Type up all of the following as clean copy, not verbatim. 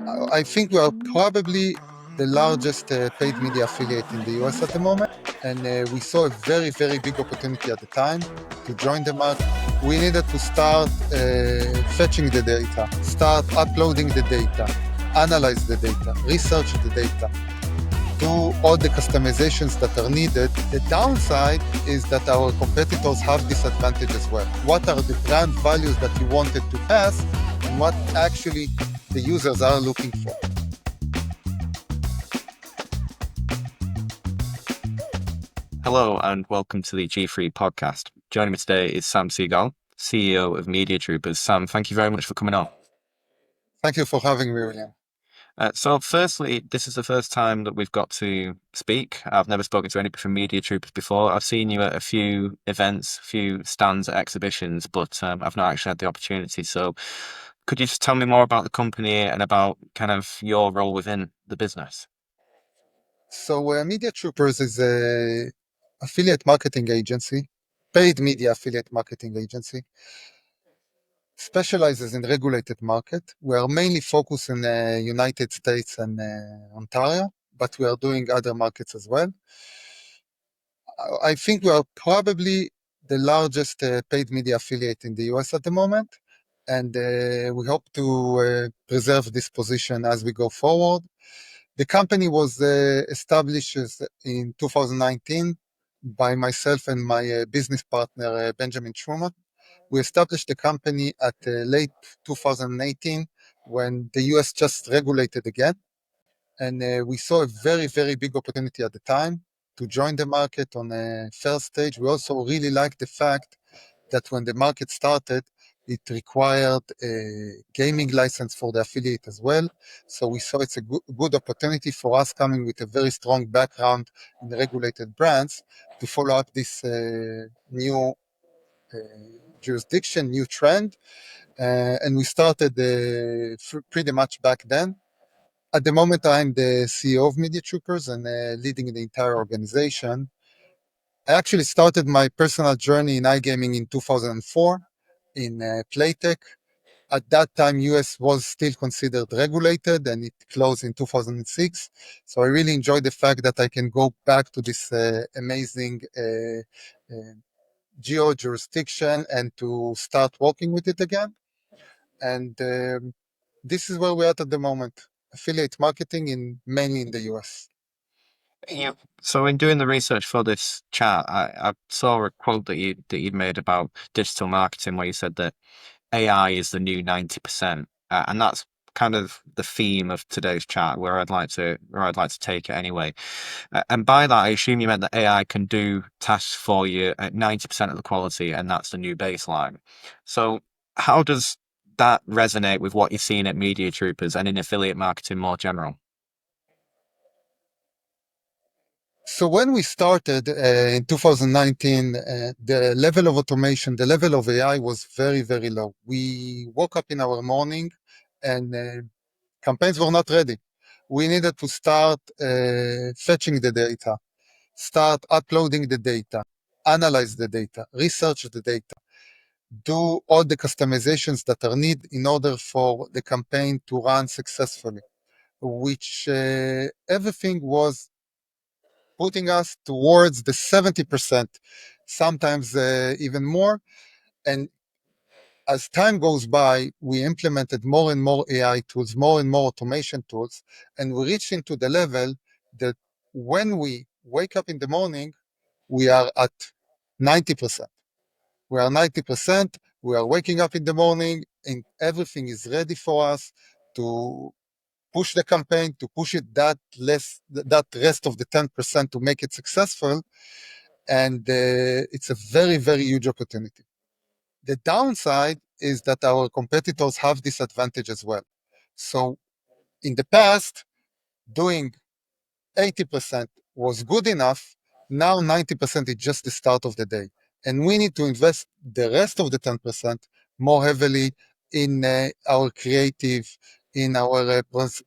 I think we are probably the largest paid media affiliate in the US at the moment. And we saw a very, very big opportunity at the time to join the market. We needed to start fetching the data, start uploading the data, analyze the data, research the data, do all the customizations that are needed. The downside is that our competitors have this advantage as well. What are the brand values that you wanted to pass and what actually the users are looking for? Hello and welcome to the G3 podcast. Joining me today is Sam Segal, CEO of Media Troopers. Sam, thank you very much for coming on. Thank you for having me, William. So firstly, this is the first time that we've got to speak. I've never spoken to anybody from Media Troopers before. I've seen you at a few events, a few stands at exhibitions, but I've not actually had the opportunity. So could you just tell me more about the company and about kind of your role within the business? So Media Troopers is a affiliate marketing agency, paid media affiliate marketing agency, specializes in regulated market. We are mainly focused in the United States and Ontario, but we are doing other markets as well. I think we are probably the largest paid media affiliate in the US at the moment, and we hope to preserve this position as we go forward. The company was established in 2019 by myself and my business partner, Benjamin Truman. We established the company at late 2018 when the US just regulated again. And we saw a very, very big opportunity at the time to join the market on a first stage. We also really liked the fact that when the market started, it required a gaming license for the affiliate as well. So we saw it's a good opportunity for us coming with a very strong background in regulated brands to follow up this new jurisdiction, new trend. And we started pretty much back then. At the moment, I'm the CEO of Media Troopers and leading the entire organization. I actually started my personal journey in iGaming in 2004 in Playtech. At that time, US was still considered regulated and it closed in 2006. So I really enjoyed the fact that I can go back to this amazing geo jurisdiction and to start working with it again. And this is where we're at the moment. Affiliate marketing mainly in the US. Yeah. So in doing the research for this chat, I saw a quote that you'd made about digital marketing where you said that AI is the new 90%. And that's kind of the theme of today's chat where I'd like to take it anyway. And by that, I assume you meant that AI can do tasks for you at 90% of the quality, and that's the new baseline. So how does that resonate with what you're seeing at Media Troopers and in affiliate marketing more general? So when we started in 2019, the level of automation, the level of AI was very, very low. We woke up in our morning and campaigns were not ready. We needed to start fetching the data, start uploading the data, analyze the data, research the data, do all the customizations that are needed in order for the campaign to run successfully, which everything was putting us towards the 70%, sometimes even more. And as time goes by, we implemented more and more AI tools, more and more automation tools, and we reached into the level that when we wake up in the morning, we are at 90%. We are 90%. We are waking up in the morning and everything is ready for us to push the campaign, to push it that rest of the 10% to make it successful. And it's a very, very huge opportunity. The downside is that our competitors have this advantage as well. So in the past, doing 80% was good enough. Now 90% is just the start of the day. And we need to invest the rest of the 10% more heavily in our creative, in our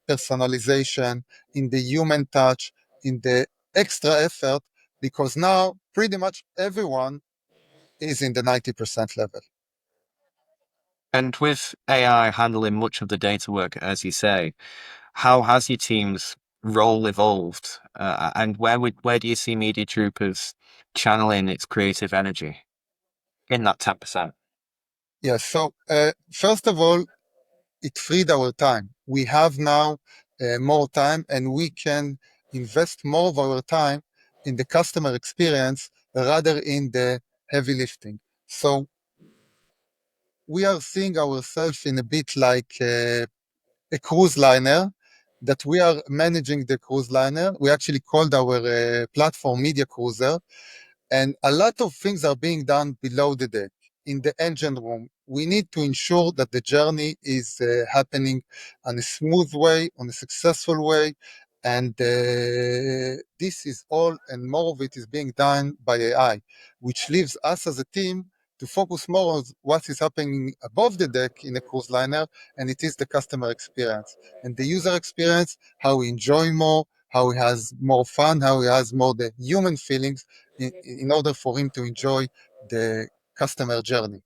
personalization, in the human touch, in the extra effort, because now pretty much everyone is in the 90% level. And with AI handling much of the data work, as you say, how has your team's role evolved? And where do you see Media Troopers channeling its creative energy in that 10%? Yeah, so first of all, it freed our time. We have now more time and we can invest more of our time in the customer experience rather in the heavy lifting. So we are seeing ourselves in a bit like a cruise liner that we are managing the cruise liner. We actually called our platform Media Cruiser, and a lot of things are being done below the deck in the engine room. We need to ensure that the journey is happening on a smooth way, on a successful way. And this is all and more of it is being done by AI, which leaves us as a team to focus more on what is happening above the deck in a cruise liner, and it is the customer experience and the user experience, how we enjoy more, how he has more fun, how he has more the human feelings in order for him to enjoy the customer journey.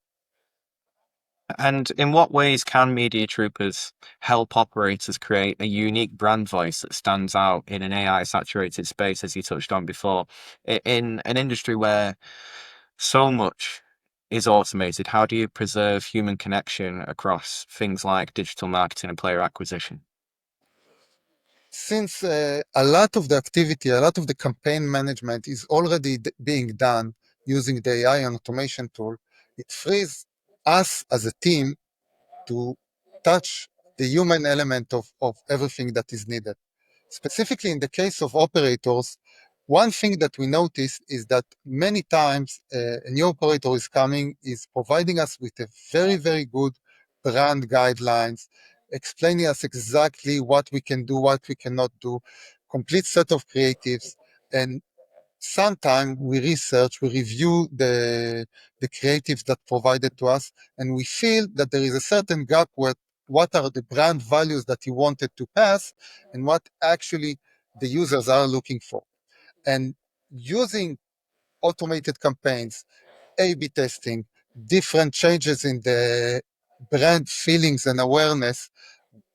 And in what ways can Media Troopers help operators create a unique brand voice that stands out in an AI saturated space, as you touched on before? In an industry where so much is automated, how do you preserve human connection across things like digital marketing and player acquisition? Since a lot of the activity, a lot of the campaign management is already being done using the AI and automation tool, it frees us as a team to touch the human element of everything that is needed. Specifically, in the case of operators, one thing that we notice is that many times a new operator is coming, is providing us with a very, very good brand guidelines, explaining us exactly what we can do, what we cannot do, complete set of creatives. And sometimes we research, we review the creatives that provided to us, and we feel that there is a certain gap where what are the brand values that he wanted to pass and what actually the users are looking for. And using automated campaigns, A/B testing, different changes in the brand feelings and awareness,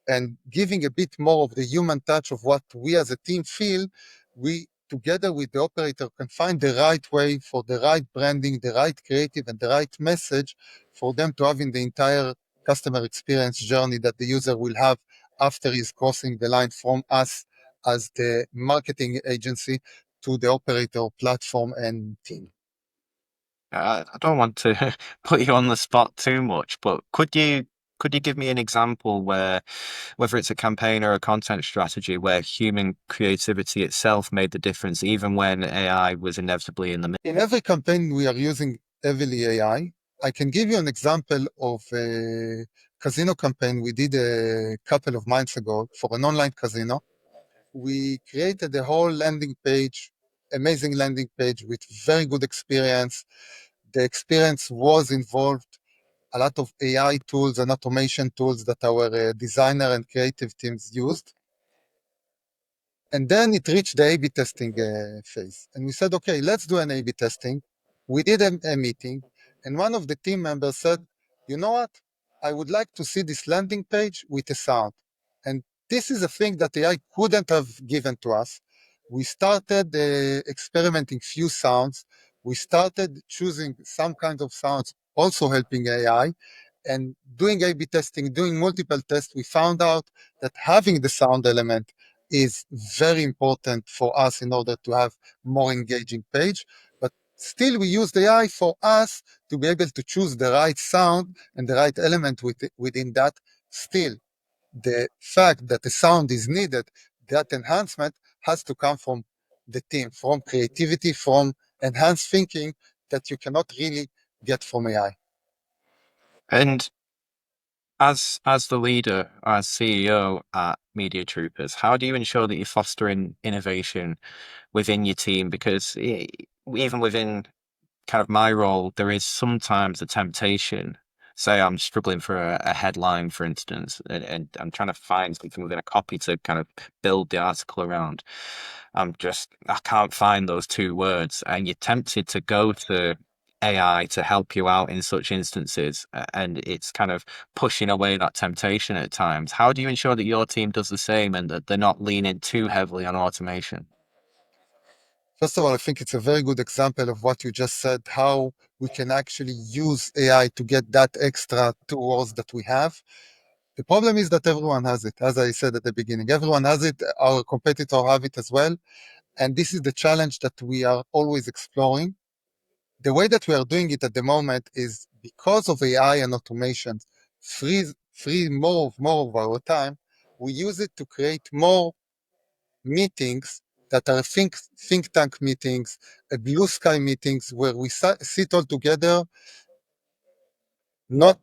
and giving a bit more of the human touch of what we as a team feel, we together with the operator can find the right way for the right branding, the right creative, and the right message for them to have in the entire customer experience journey that the user will have after he's crossing the line from us as the marketing agency to the operator platform and team. I don't want to put you on the spot too much, but could you give me an example where, whether it's a campaign or a content strategy, where human creativity itself made the difference, even when AI was inevitably in the In every campaign, we are using heavily AI. I can give you an example of a casino campaign we did a couple of months ago for an online casino. We created a whole landing page, amazing landing page with very good experience. The experience was involved a lot of AI tools and automation tools that our designer and creative teams used. And then it reached the A/B testing phase. And we said, okay, let's do an A/B testing. We did a meeting, and one of the team members said, you know what? I would like to see this landing page with a sound. And this is a thing that AI couldn't have given to us. We started experimenting few sounds. We started choosing some kind of sounds, also helping AI, and doing A/B testing, doing multiple tests. We found out that having the sound element is very important for us in order to have more engaging page. But still, we use the AI for us to be able to choose the right sound and the right element within that. Still, the fact that the sound is needed, that enhancement has to come from the team, from creativity, from enhanced thinking that you cannot really get from AI. And as the leader, as CEO at Media Troopers, how do you ensure that you're fostering innovation within your team? Because even within kind of my role, there is sometimes a temptation. Say I'm struggling for a headline, for instance, and I'm trying to find something within a copy to kind of build the article around. I can't find those two words, and you're tempted to go to AI to help you out in such instances, and it's kind of pushing away that temptation at times. How do you ensure that your team does the same and that they're not leaning too heavily on automation? First of all, I think it's a very good example of what you just said, how we can actually use AI to get that extra tools that we have. The problem is that everyone has it. As I said at the beginning, everyone has it. Our competitor have it as well. And this is the challenge that we are always exploring. The way that we are doing it at the moment is because of AI and automation, free more of our time. We use it to create more meetings that are think tank meetings, blue sky meetings, where we sit all together, not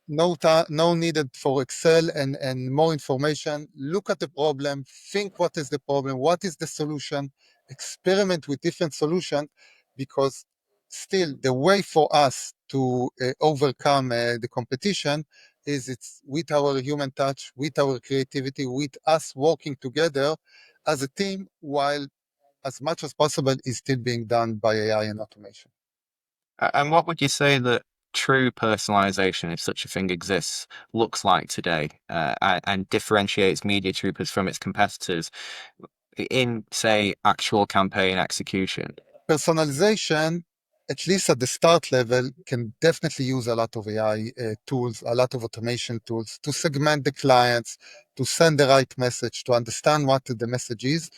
no needed for Excel and more information. Look at the problem, think what is the problem, what is the solution, experiment with different solutions, because still the way for us to overcome the competition is it's with our human touch, with our creativity, with us working together as a team, while as much as possible is still being done by AI and automation. And what would you say that true personalization, if such a thing exists, looks like today, and differentiates Media Troopers from its competitors in, say, actual campaign execution? Personalization, at least at the start level, can definitely use a lot of AI tools, a lot of automation tools to segment the clients, to send the right message, to understand what the message is,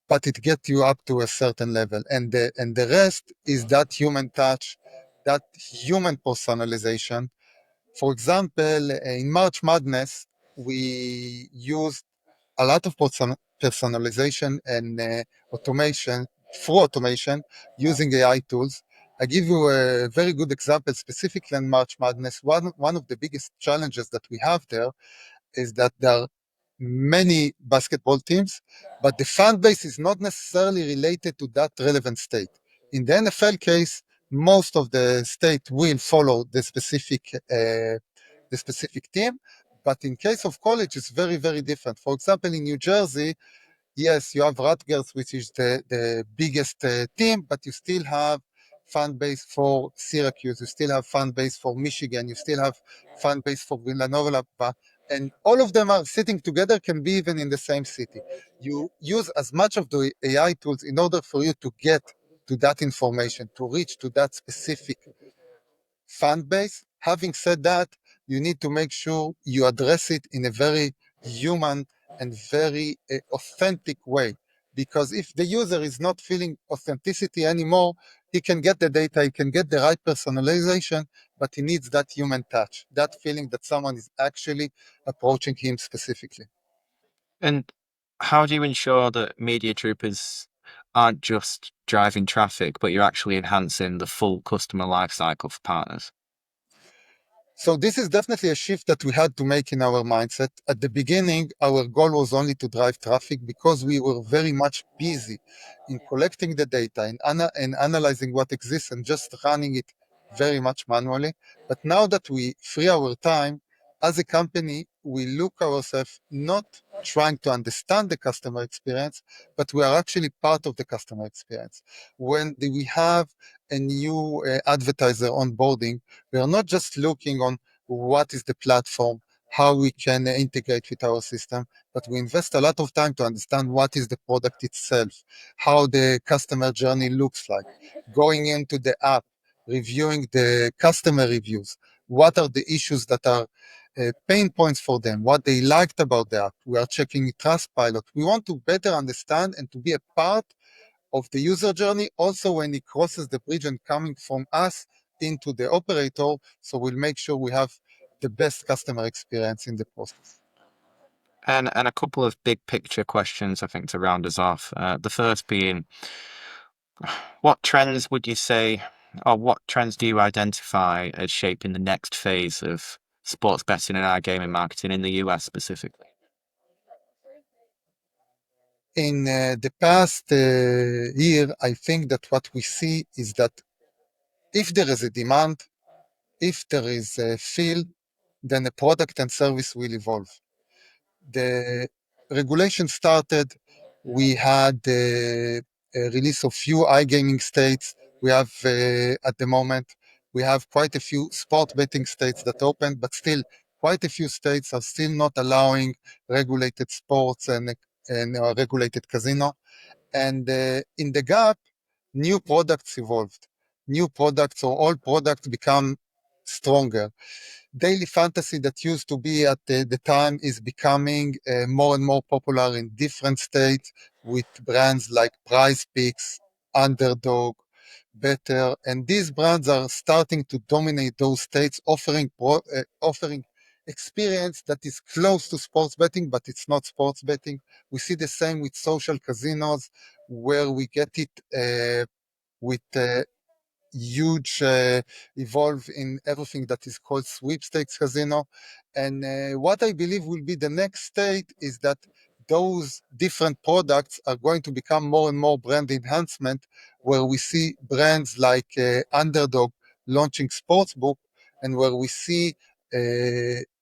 but it gets you up to a certain level. And the rest is that human touch, that human personalization. For example, in March Madness, we used a lot of personalization and automation through automation using AI tools. I give you a very good example, specifically in March Madness. One of the biggest challenges that we have there is that there are many basketball teams, but the fan base is not necessarily related to that relevant state. In the NFL case, most of the state will follow the specific team, but in case of college, it's very, very different. For example, in New Jersey, yes, you have Rutgers, which is the biggest team, but you still have fan base for Syracuse, you still have fan base for Michigan, you still have fan base for Villanova, and all of them are sitting together, can be even in the same city. You use as much of the AI tools in order for you to get to that information, to reach to that specific fan base. Having said that, you need to make sure you address it in a very human and very authentic way. Because if the user is not feeling authenticity anymore, he can get the data, he can get the right personalization, but he needs that human touch, that feeling that someone is actually approaching him specifically. And how do you ensure that Media Troopers aren't just driving traffic, but you're actually enhancing the full customer lifecycle for partners? So this is definitely a shift that we had to make in our mindset. At the beginning, our goal was only to drive traffic because we were very much busy in collecting the data and analyzing what exists and just running it very much manually. But now that we free our time, as a company, we look ourselves not trying to understand the customer experience, but we are actually part of the customer experience. When we have a new advertiser onboarding, we are not just looking on what is the platform, how we can integrate with our system, but we invest a lot of time to understand what is the product itself, how the customer journey looks like, going into the app, reviewing the customer reviews, what are the issues that are pain points for them, what they liked about the app. We are checking Trustpilot. We want to better understand and to be a part of the user journey, also when it crosses the bridge and coming from us into the operator. So we'll make sure we have the best customer experience in the process. And a couple of big picture questions, I think, to round us off. The first being, what trends would you say, or what trends do you identify as shaping the next phase of sports betting and iGaming marketing in the US specifically? In the past year, I think that what we see is that if there is a demand, if there is a field, then the product and service will evolve. The regulation started, we had the release of few iGaming states We have at the moment we have quite a few sport betting states that open, but still quite a few states are still not allowing regulated sports and regulated casino. And in the gap, new products evolved. New products or old products become stronger. Daily fantasy that used to be at the time is becoming more and more popular in different states with brands like Prize Picks, Underdog, Better, and these brands are starting to dominate those states, offering experience that is close to sports betting, but it's not sports betting. We see the same with social casinos, where we get it with huge evolve in everything that is called sweepstakes casino. And what I believe will be the next state is that those different products are going to become more and more brand enhancement, where we see brands like Underdog launching sportsbook, and where we see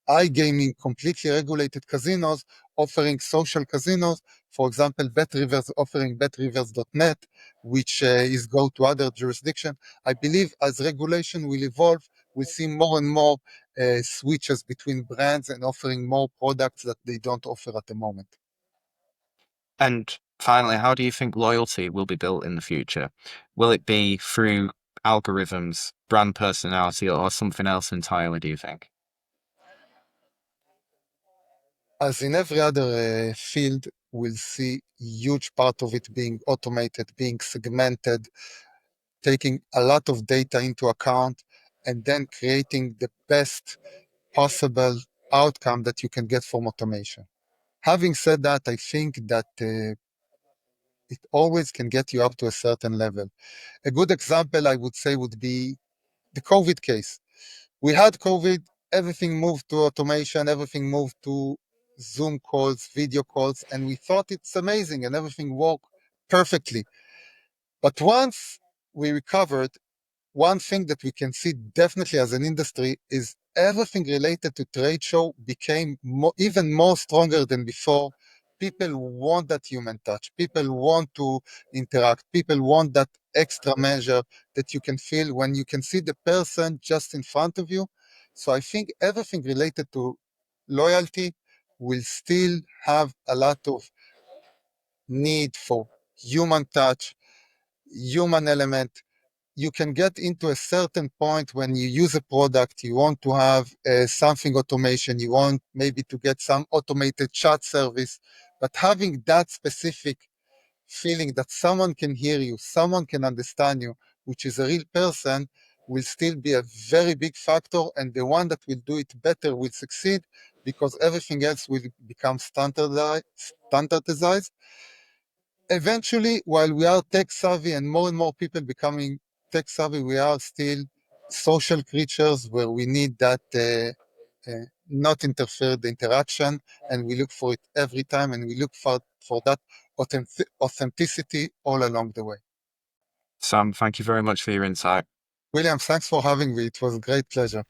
iGaming completely regulated casinos offering social casinos. For example, BetRivers offering betrivers.net, which is go to other jurisdictions. I believe as regulation will evolve, we'll see more and more switches between brands and offering more products that they don't offer at the moment. And finally, how do you think loyalty will be built in the future? Will it be through algorithms, brand personality, or something else entirely, do you think? As in every other field, we'll see huge part of it being automated, being segmented, taking a lot of data into account, and then creating the best possible outcome that you can get from automation. Having said that, I think that it always can get you up to a certain level. A good example, I would say, would be the COVID case. We had COVID, everything moved to automation, everything moved to Zoom calls, video calls, and we thought it's amazing and everything worked perfectly. But once we recovered, one thing that we can see definitely as an industry is everything related to trade show became even more stronger than before. People want that human touch. People want to interact. People want that extra measure that you can feel when you can see the person just in front of you. So I think everything related to loyalty will still have a lot of need for human touch, human element. You can get into a certain point when you use a product, you want to have something automation, you want maybe to get some automated chat service, but having that specific feeling that someone can hear you, someone can understand you, which is a real person, will still be a very big factor, and the one that will do it better will succeed because everything else will become standardized. Eventually, while we are tech savvy and more people becoming tech savvy, we are still social creatures where we need that not interfere the interaction, and we look for it every time, and we look for that authenticity all along the way. Sam, thank you very much for your insight. William, thanks for having me. It was a great pleasure.